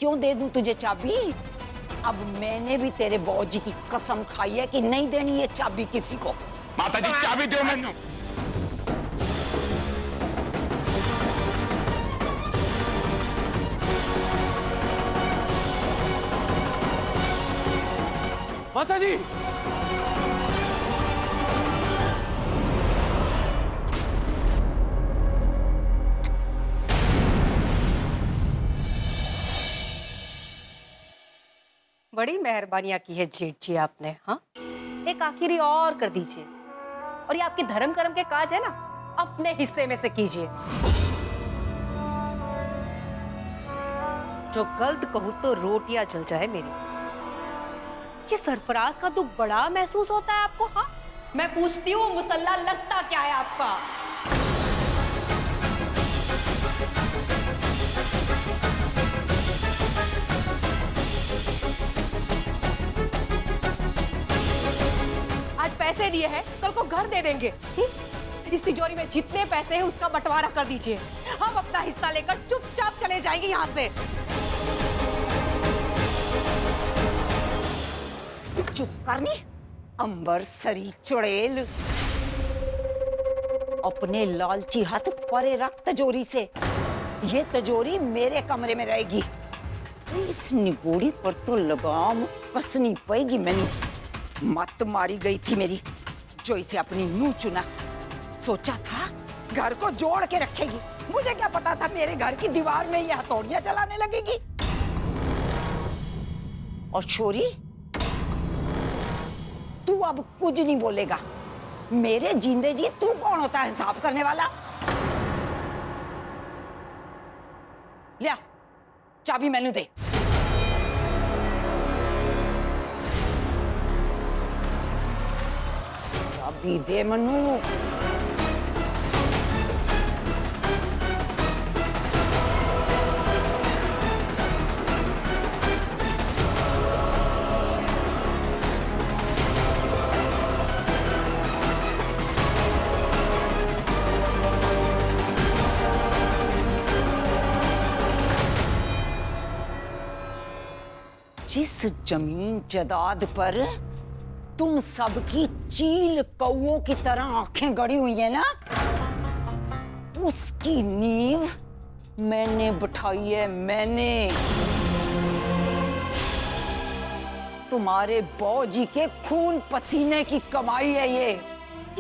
क्यों दे दूं तुझे चाबी? अब मैंने भी तेरे बौजी की कसम खाई है कि नहीं देनी ये चाबी किसी को। माता जी चाबी दो मैनू। माता जी बड़ी मेहरबानियां की है जेठ जी आपने। हाँ, एक आखिरी और कर दीजिए, और ये आपकी धर्म कर्म के काज है ना, अपने हिस्से में से कीजिए। जो गलत कहूं तो रोटियां जल जाए मेरी। ये सरफराज का दुख बड़ा महसूस होता है आपको? हाँ, मैं पूछती हूँ मुसल्ला लगता क्या है आपका? आज पैसे दिए हैं, कल को घर दे देंगे। इस तिजोरी में जितने पैसे हैं उसका बंटवारा कर दीजिए। हम अपना हिस्सा लेकर चुपचाप चले जाएंगे यहाँ से। चुप करनी अंबर सरी चुड़ैल। अपने लालची हाथ परे रख तिजोरी से। ये तिजोरी मेरे कमरे में रहेगी। इस निगोड़ी पर तो लगाम कसनी पड़ेगी। मैंने मत मारी गई थी मेरी, जो इसे अपनी नूह चुना। सोचा था घर को जोड़ के रखेगी। मुझे क्या पता था मेरे घर की दीवार में ये हथौड़ियां चलाने लगेगी। और छोरी, तू अब कुछ नहीं बोलेगा। मेरे जिंदे जी तू कौन होता है हिसाब करने वाला? लिया चाबी मैनू दे। चाबी दे मनु। जिस जमीन जायदाद पर तुम सबकी चील कौओं की तरह आंखें गड़ी हुई है ना, उसकी नींव मैंने बिठाई है। मैंने तुम्हारे बौजी के खून पसीने की कमाई है ये।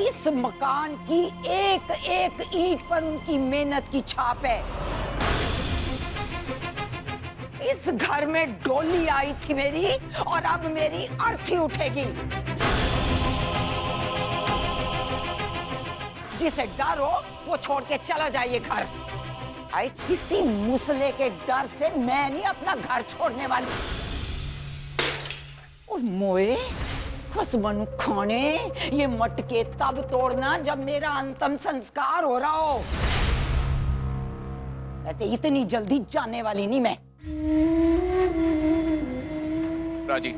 इस मकान की एक एक ईंट पर उनकी मेहनत की छाप है। इस घर में डोली आई थी मेरी, और अब मेरी अर्थी उठेगी। जिसे डर हो वो छोड़ के चला जाइए घर। आए किसी मुसले के डर से मैं नहीं अपना घर छोड़ने वाली। और मोए खसमनु खाने, ये मटके तब तोड़ना जब मेरा अंतिम संस्कार हो रहा हो। वैसे इतनी जल्दी जाने वाली नहीं मैं। राजी,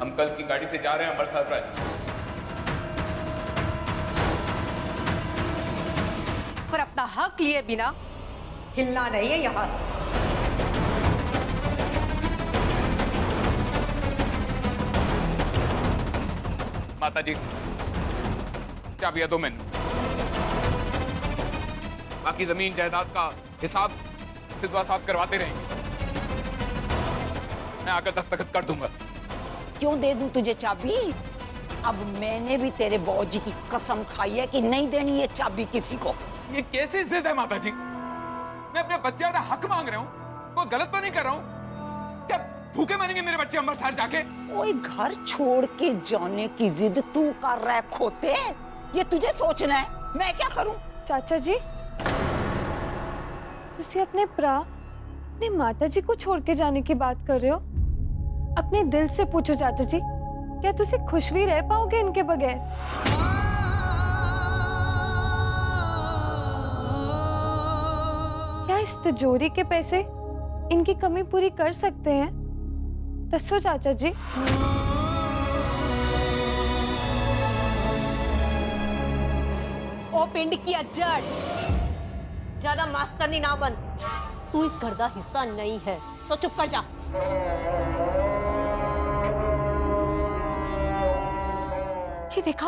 हम कल की गाड़ी से जा रहे हैं अमृतसर। राजी, पर अपना हक लिए बिना हिलना नहीं है यहां से। माता जी चाबियां दो मैनू। बाकी जमीन जायदाद का हिसाब सिद्धवा साहब करवाते रहेंगे। मैं आकर दस्तखत कर दूंगा। क्यों दे दूं तुझे चाबी? अब मैंने भी तेरे बौजी की कसम खाई है कि नहीं देनी ये चाबी किसी को। ये कैसी जिद है माता जी? मैं अपने बच्चे का हक मांग रहा हूँ, कोई गलत तो नहीं कर रहा हूँ। क्या भूखे मरेंगे मेरे बच्चे अमृतसर जाके? ओए घर छोड़ के जाने की जिद तू कर रहा है खोते। ये तुझे सोचना है, मैं क्या करूं? चाचा जी, तुसी अपने भरा अपनी माता जी को छोड़ के जाने की बात कर रहे हो? अपने दिल से पूछो चाचा जी, क्या तुसी खुश भी रह पाओगे इनके बगैर? क्या इस तिजोरी के पैसे इनकी कमी पूरी कर सकते हैं? दसो चाचा जी। ओ पिंड की अज्जड़, ज्यादा मास्टरनी ना बन। तू इस घर का हिस्सा नहीं है। सो चुप कर जा। जी देखा,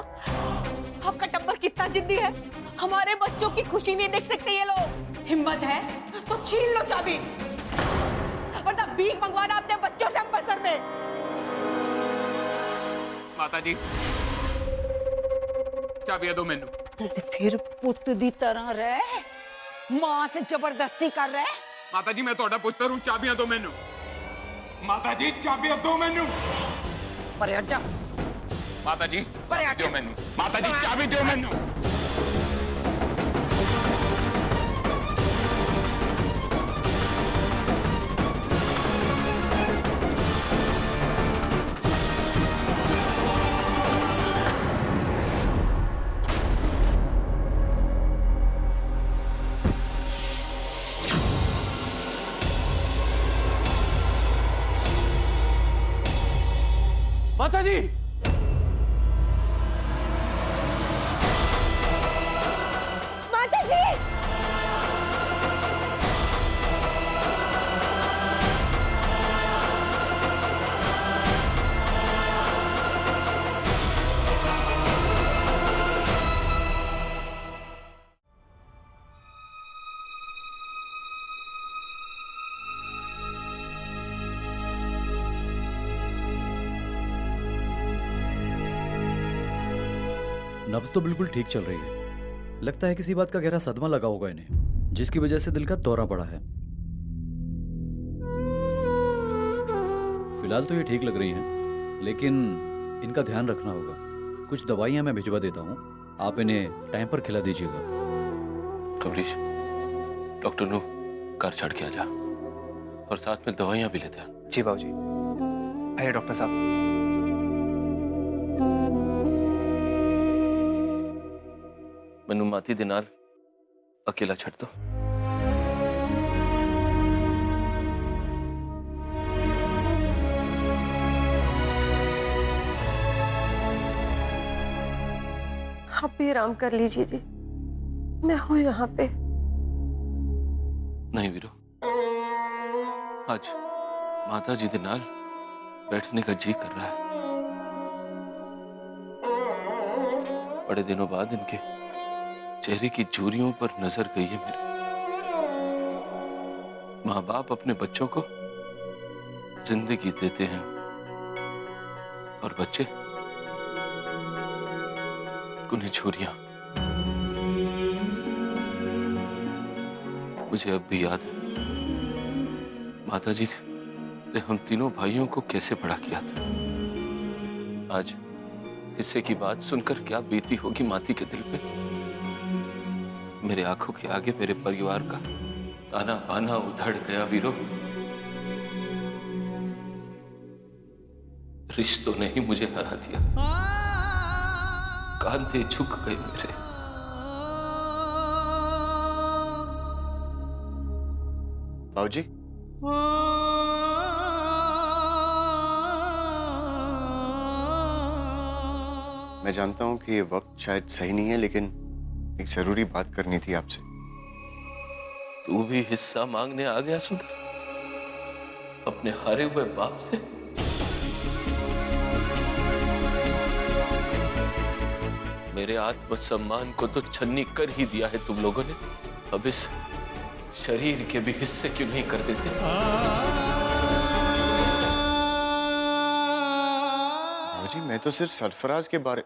आपका टब्बर कितना जिद्दी है। हमारे बच्चों की खुशी नहीं देख सकते ये लोग। हिम्मत है तो छीन लो चाबी, वरना भीख मंगवाना अपने बच्चों से अम्बरसर में। माता जी चाबियां दो मैनू। ते फिर पुੱਤ ਦੀ ਤਰ੍ਹਾਂ ਰਹਿ, ਮਾਂ से जबरदस्ती कर रहा है। माता जी मैं ਤੁਹਾਡਾ ਪੁੱਤਰ हूं, ਚਾਬੀਆਂ दो मैनू। माता जी चाबियां दो मैनू। पर हट जा। माता जी पर चाबी हट दो जा। मैनू। माता जी चाबी दो मैनू। माता जी माता जी, नब्ज तो बिल्कुल ठीक चल रही है। लगता है किसी बात का गहरा सदमा लगा होगा इन्हें, जिसकी वजह से दिल का दौरा पड़ा है। फिलहाल तो ये ठीक लग रही हैं, लेकिन इनका ध्यान रखना होगा। कुछ दवाइयां मैं भिजवा देता हूँ, आप इन्हें टाइम पर खिला दीजिएगा। कमलेश, डॉक्टर नु कार छड़ के आ जा और साथ में दवाइयां भी लेते हैं। जी बाबूजी। आइए डॉक्टर साहब। मैनू माती दे नाल अकेला छड़ दो। आप भी आराम कर लीजिए जी, मैं हूं यहाँ पे। नहीं वीरो, आज माता जी दे नाल बैठने का जी कर रहा है। बड़े दिनों बाद इनके चेहरे की झुर्रियों पर नजर गई है मेरे। माँ बाप अपने बच्चों को जिंदगी देते हैं और बच्चे उन्हें झुर्रियां। मुझे अब भी याद है माता जी ने हम तीनों भाइयों को कैसे बड़ा किया था। आज हिस्से की बात सुनकर क्या बीती होगी माती के दिल पे। मेरे आंखों के आगे मेरे परिवार का ताना बाना उधड़ गया वीरो। रिश्तों ने ही मुझे हरा दिया। कांधे झुक गए मेरे। बाबूजी, मैं जानता हूं कि ये वक्त शायद सही नहीं है, लेकिन एक जरूरी बात करनी थी आपसे। तू भी हिस्सा मांगने आ गया सुंदर अपने हारे हुए बाप से। मेरे आत्मसम्मान को तो छन्नी कर ही दिया है तुम लोगों ने। अब इस शरीर के भी हिस्से क्यों नहीं कर देते? बाबूजी, मैं तो सिर्फ सरफराज के बारे।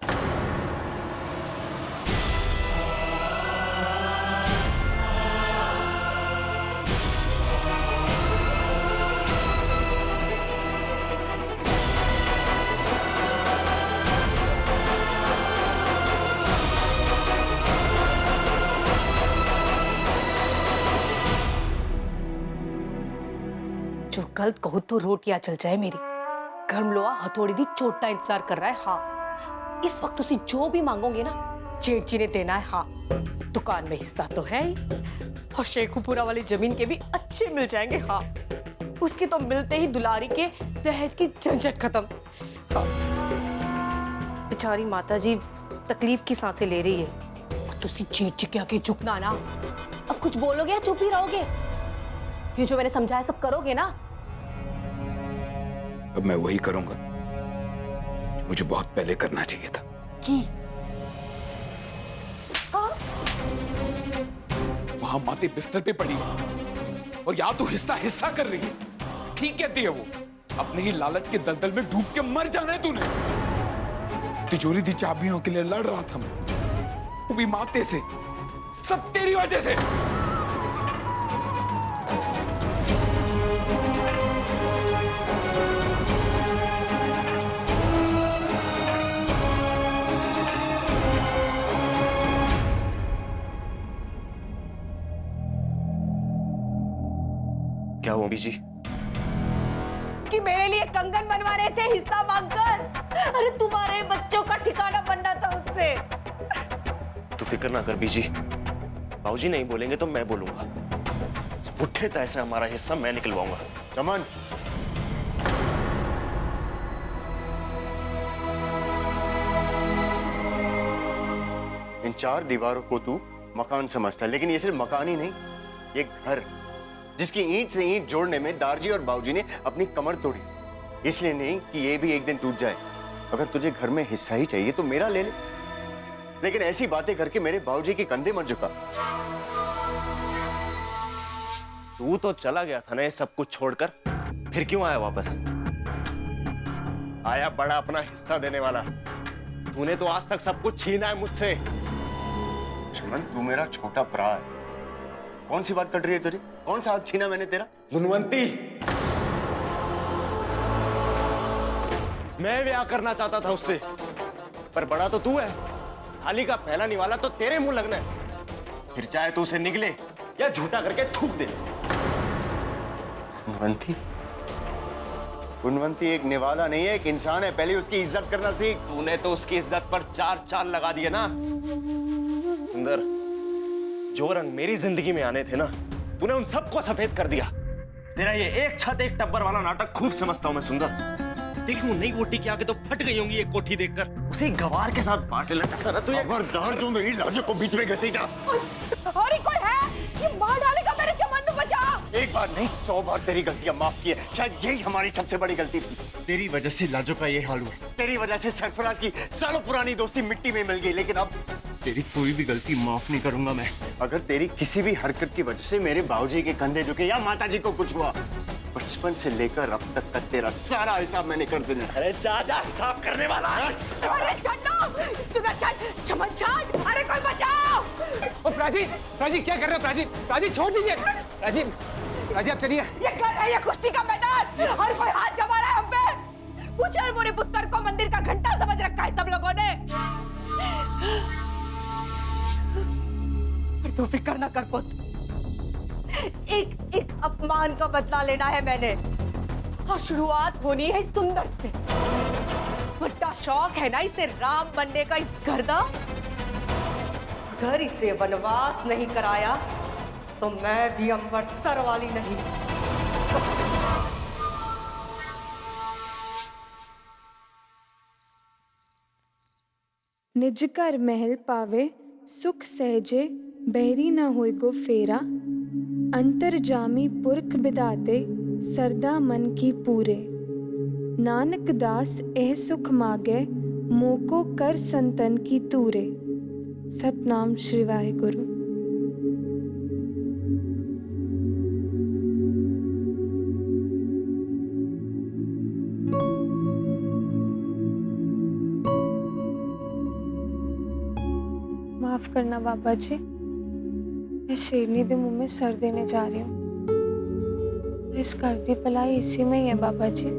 जो गलत कहूं तो रोटियां चल जाए मेरी। गर्म लोहा हथौड़ी दी चोट का इंतजार कर रहा है। हाँ, इस वक्त तुसी जो भी मांगोगे ना जेठ जी ने देना है। हाँ, दुकान में हिस्सा तो है ही और शेखुपुरा वाली जमीन के भी अच्छे मिल जाएंगे। हाँ, उसके तो मिलते ही दुलारी के दहेज की झंझट खत्म। हाँ, बेचारी माता जी तकलीफ की सांसें ले रही है। तुसी जेठ जी के आगे झुकना ना। अब कुछ बोलोगे या चुप ही रहोगे? ये जो मैंने समझाया सब करोगे ना? अब मैं वही करूंगा जो मुझे बहुत पहले करना चाहिए था। वहां माते बिस्तर पे पड़ी है और या तो हिस्सा हिस्सा कर रही है। ठीक कहती है वो, अपने ही लालच के दलदल में डूब के मर जाना है तूने। तिजोरी दी चाबियों के लिए लड़ रहा था मैं, वो भी माते से, सब तेरी वजह से। क्या हुआ बीजी? कि मेरे लिए कंगन बनवा रहे थे हिस्सा मांगकर। अरे तुम्हारे बच्चों का ठिकाना बनना था उससे। तू फिक्र ना कर बीजी, बाबूजी नहीं बोलेंगे तो मैं बोलूंगा। उठे तो ऐसे हमारा हिस्सा मैं निकलवाऊंगा। चमन, इन 4 दीवारों को तू मकान समझता है, लेकिन ये सिर्फ मकान ही नहीं, ये घर, जिसकी ईंट से ईंट जोड़ने में दारजी और बाबूजी ने अपनी कमर तोड़ी। इसलिए नहीं कि ये भी एक दिन टूट जाए। अगर तुझे घर में हिस्सा ही चाहिए तो मेरा ले ले, लेकिन ऐसी बातें करके मेरे बाबूजी के कंधे मत झुका। तू तो चला गया था ना ये सब कुछ छोड़कर, फिर क्यों आया वापस? आया बड़ा अपना हिस्सा देने वाला। तूने तो आज तक सब कुछ छीना है मुझसे। चमन, तू मेरा छोटा भरा है। कौन सी बात कर रही है तेरी? कौन सा हक छीना मैंने तेरा? गुणवंती, मैं ब्याह करना चाहता था उससे, पर बड़ा तो तू है। थाली का पहला निवाला तो तेरे मुंह लगना है। फिर चाहे तू उसे निकले या झूठा करके थूक दे। गुणवंती, गुणवंती एक निवाला नहीं है, एक इंसान है। पहले उसकी इज्जत करना सीख। तूने तो उसकी इज्जत पर 4 चाल लगा दिए ना। सुंदर, जो रंग मेरी जिंदगी में आने थे ना, तूने उन सबको सफेद कर दिया। तेरा ये एक छत एक टब्बर वाला नाटक खूब समझता हूं मैं सुंदर। तेरी वो नई कोठी के आगे तो फट गई होंगी एक कोठी देखकर। उसी गवार के साथ बांट लेना चाहता ना तू। खबरदार जो मेरी लाजों को बीच में घसीटा। और कोई है ये मार डालेगा मेरे चमन को। बचा। एक बार नहीं 100 बार तेरी गलतियां माफ की है। शायद यही हमारी सबसे बड़ी गलती थी। तेरी वजह से लाजो का ये हाल हुआ। तेरी वजह से सरफराज की सालों पुरानी दोस्ती मिट्टी में मिल गई। लेकिन अब तेरी कोई भी गलती माफ नहीं करूंगा मैं। अगर तेरी किसी भी हरकत की वजह से मेरे बाबूजी के कंधे झुके या माताजी को कुछ हुआ, बचपन से लेकर अब तक का तेरा सारा हिसाब मैंने कर देना। अरे जा हिसाब करने वाला। अरे चमन छाट। अरे कोई बचाओ। ओ प्राची, प्राची क्या कर रहे हो? प्राची, प्राची छोड़ दीजिए। प्राची, प्राची आप चलिए। ये घर है, ये कुश्ती का मैदान। और कोई हाथ जमा रहा है हम पे। पूछे मोरे पुत्र को मंदिर का घंटा समझ रखा है सब लोगों ने। पर तू फिक्र ना कर पुत्र, एक एक अपमान का बदला लेना है मैंने। और शुरुआत होनी है सुंदर से। बड़ा शौक है ना इसे राम बनने का इस गर्दा। अगर इसे वनवास नहीं कराया तो मैं भी अंबर सर वाली नहीं। निज कर महल पावे सुख सहजे बहरी ना होय गो फेरा। अंतर जामी पुरख बिदाते सरदा मन की पूरे। नानक दास एह सुख मागे मोको कर संतन की तूरे। सतनाम श्री वाहेगुरु। माफ करना बाबा जी, मैं शेरनी दे मुंह में सर देने जा रही हूँ। इस करती भलाई इसी में ही है बाबा जी।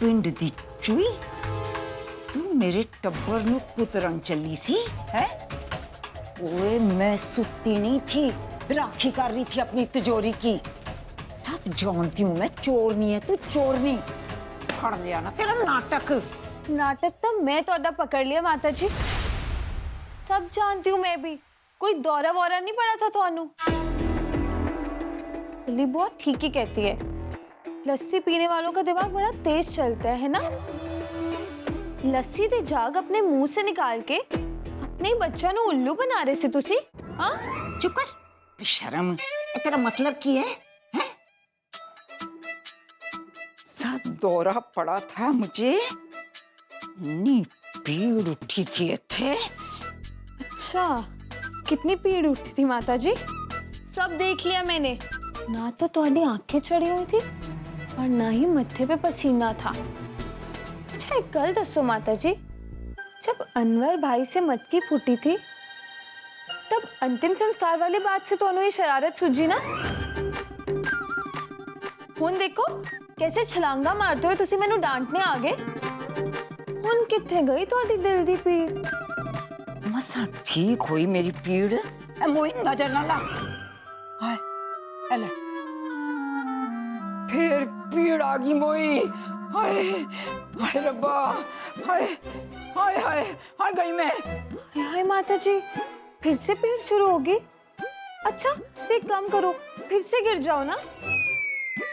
पिंड दी चुई, तू मेरे टब्बर नु कुतरंग चली सी है। ओए मैं सुती नहीं थी, राखी कर रही थी अपनी तिजोरी की। सब जानती हूँ मैं, चोरनी है तू, चोरनी। फड़ लिया ना तेरा नाटक। नाटक तो मैं तोड़ा पकड़ लिया माता जी, सब जानती हूँ मैं भी। कोई दौरा वौरा नहीं पड़ा था थानू। लिली बुआ ठीक ही कहती है, लस्सी पीने वालों का दिमाग बड़ा तेज चलता है ना। लस्सी दे जाग अपने मुंह से निकाल के अपने ही बच्चा नु उल्लू बना रहे से तुसी। हाँ चुप कर बेशरम। तेरा मतलब की है? साथ दौरा पड़ा था मुझे, नी पीड़ उठी थी इत्थे। अच्छा, कितनी पीड़ उठी थी माता जी? सब देख लिया मैंने। ना तो तुम्हारी आंखें चढ़ी हुई थी और ना ही मत्थे पे पसीना था। अच्छा एक गल दसो माता जी, जब अनवर भाई से मटकी फूटी थी तब अंतिम संस्कार वाली बात से तो ये शरारत सूझी ना। हुन देखो कैसे छलांगा मारते हुए तुसी मैनू डांटने आ गए। हुन किथे गई तुम्हारी दिल दी पीड़? मसा ठीक हुई मेरी पीड़। ए मोई नजर ना ला। हाय एले फिर पीड़ आ गई मोई। हाय हाय रब्बा, हाय हाय हाय हाय गई मैं। हाय माता जी, फिर से पीड़ शुरू होगी? अच्छा तो एक काम करो, फिर से गिर जाओ ना,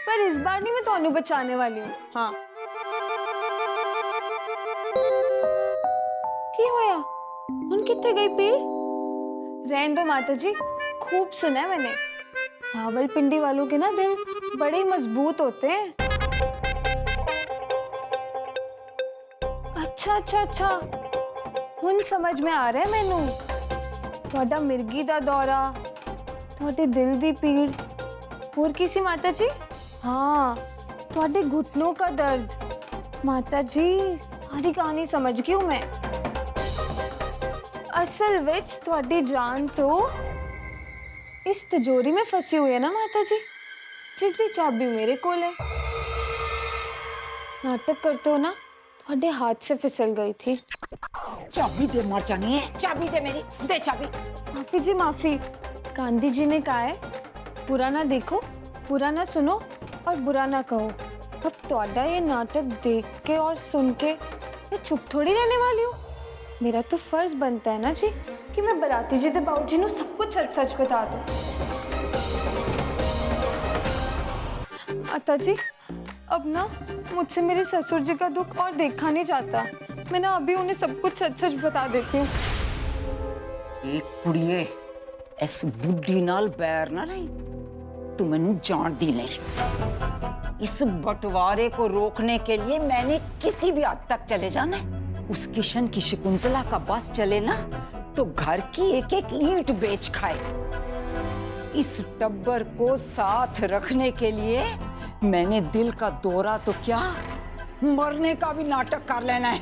पर इस बार नहीं मैं ਤੁਹਾਨੂੰ बचाने वाली हूँ। हाँ की होया? उन कितने गई पीड़? रहने दो माता जी, खूब सुना है मैंने, रावलपिंडी वालों के ना दिल बड़े ही मजबूत होते हैं। अच्छा अच्छा अच्छा, हुन समझ में आ रहा है मैनू। ਤੁਹਾਡਾ मिर्गी दा दौरा, ਤੁਹਾਡੇ दिल दी पीड़, और किसी माता जी? हाँ, ਤੁਹਾਡੇ घुटनों का दर्द। माता जी सारी कहानी समझ गई हूँ मैं। असल विच ਤੁਹਾਡੀ जान तो इस तिजोरी में फंसी हुई है ना माता जी, जिसकी चाबी मेरे कोल है। नाटक करते हो ना, ਤੁਹਾਡੇ हाथ से फिसल गई थी। चाबी दे मर जानी है, चाबी दे मेरी, दे चाबी। माफी जी माफी। गांधी जी ने कहा है, बुरा ना देखो, बुरा ना सुनो और बुरा ना कहो। अब तोड़ा ये नाटक देख के और सुन के मैं चुप थोड़ी रहने वाली हूँ। मेरा तो फर्ज बनता है ना जी कि मैं बराती जी दे बाबू जी नू सब कुछ सच सच बता दूँ। अता जी अब ना मुझसे मेरे ससुर जी का दुख और देखा नहीं जाता। मैं ना अभी उन्हें सब कुछ सच सच बता देती हूँ। एक कुड़िए इस बुढ़ी नाल बैर ना रही, तू मैनू जान दी नहीं। इस बंटवारे को रोकने के लिए मैंने किसी भी हद तक चले जाना है। उस किशन की शकुंतला का बस चले ना तो घर की एक एक ईंट बेच खाए। इस टब्बर को साथ रखने के लिए मैंने दिल का दौरा तो क्या, मरने का भी नाटक कर लेना है।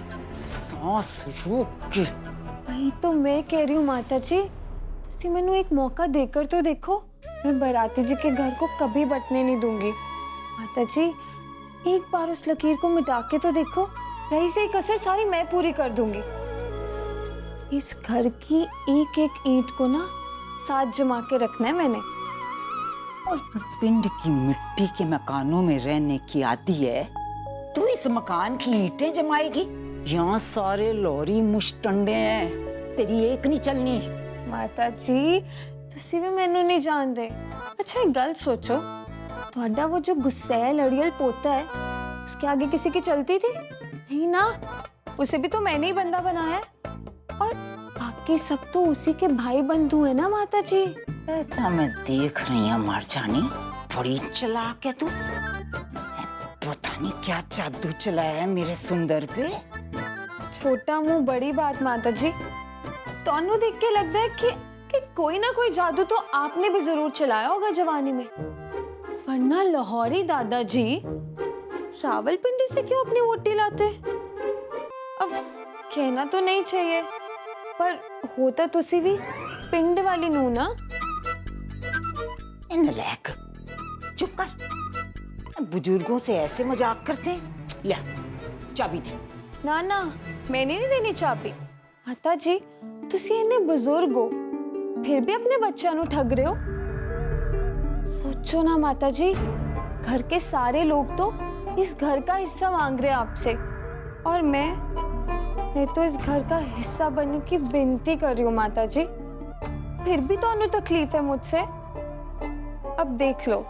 सांस रोक के। वही तो मैं कह रही हूँ माता जी, तुसी मैनू एक मौका देकर तो देखो। मैं बराती जी के घर को कभी बटने नहीं दूंगी। माता जी एक बार उस लकीर को मिटा के तो देखो, रही से कसर सारी मैं पूरी कर दूंगी। इस घर की एक एक ईंट को ना साथ जमा के रखना है मैंने। और तू पिंड की मिट्टी के मकानों में रहने की आदी है, तू इस मकान की ईंटें जमाएगी? यहाँ सारे लोरी मुश्तंडे हैं, तेरी एक नहीं चलनी। माता जी तुसी भी मैनू नहीं जानते। अच्छा एक गल सोचो, ਤੁਹਾਡਾ वो जो गुस्सैल अड़ियल पोता है उसके आगे किसी की चलती थी? नहीं ना, उसे भी तो मैंने ही बंदा बनाया है। और बाकी सब तो उसी के भाई बंधु है ना माता जी। ऐसा मैं देख रही हूँ मर जानी, बड़ी चालाक है तू। पता नहीं क्या जादू चलाया है मेरे सुंदर पे। छोटा मुंह बड़ी बात माता जी। तोनू देख के लगता है कि कोई ना कोई जादू तो आपने भी जरूर चलाया होगा जवानी में, वरना लाहौरी दादाजी रावलपिंडी से क्यों अपनी वोटी लाते? अब कहना तो नहीं चाहिए, पर होता तुसी भी पिंड वाली नू ना। चुप कर, बुजुर्गों से ऐसे मजाक करते हैं। ले ਚਾਬੀ ਦੇ। ना ना मैंने नहीं देनी चाबी। माता जी तुसी इन्ने बुजुर्ग हो फिर भी अपने बच्चों ਨੂੰ ठग रहे हो। सोचो ना माता जी, घर के सारे लोग तो इस घर का हिस्सा मांग रहे हैं आपसे और मैं तो इस घर का हिस्सा बनने की विनती कर रही हूँ माता जी। फिर भी तो तकलीफ है मुझसे। अब देख लो,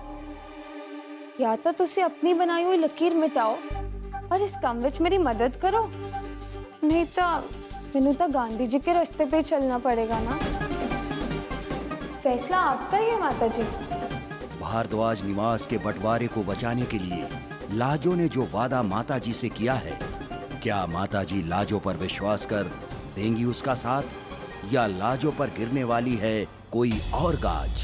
या तो तुसी अपनी बनाई हुई लकीर मिटाओ और इस काम विच मेरी मदद करो, नहीं तो मैनू तो गांधी जी के रास्ते पे ही चलना पड़ेगा ना। फैसला आपका ही है माता जी। भारद्वाज निवास के बंटवारे को बचाने के लिए लाजो ने जो वादा माता जी से किया है, क्या माता जी लाजो पर विश्वास कर देंगी उसका साथ, या लाजो पर गिरने वाली है कोई और गाज?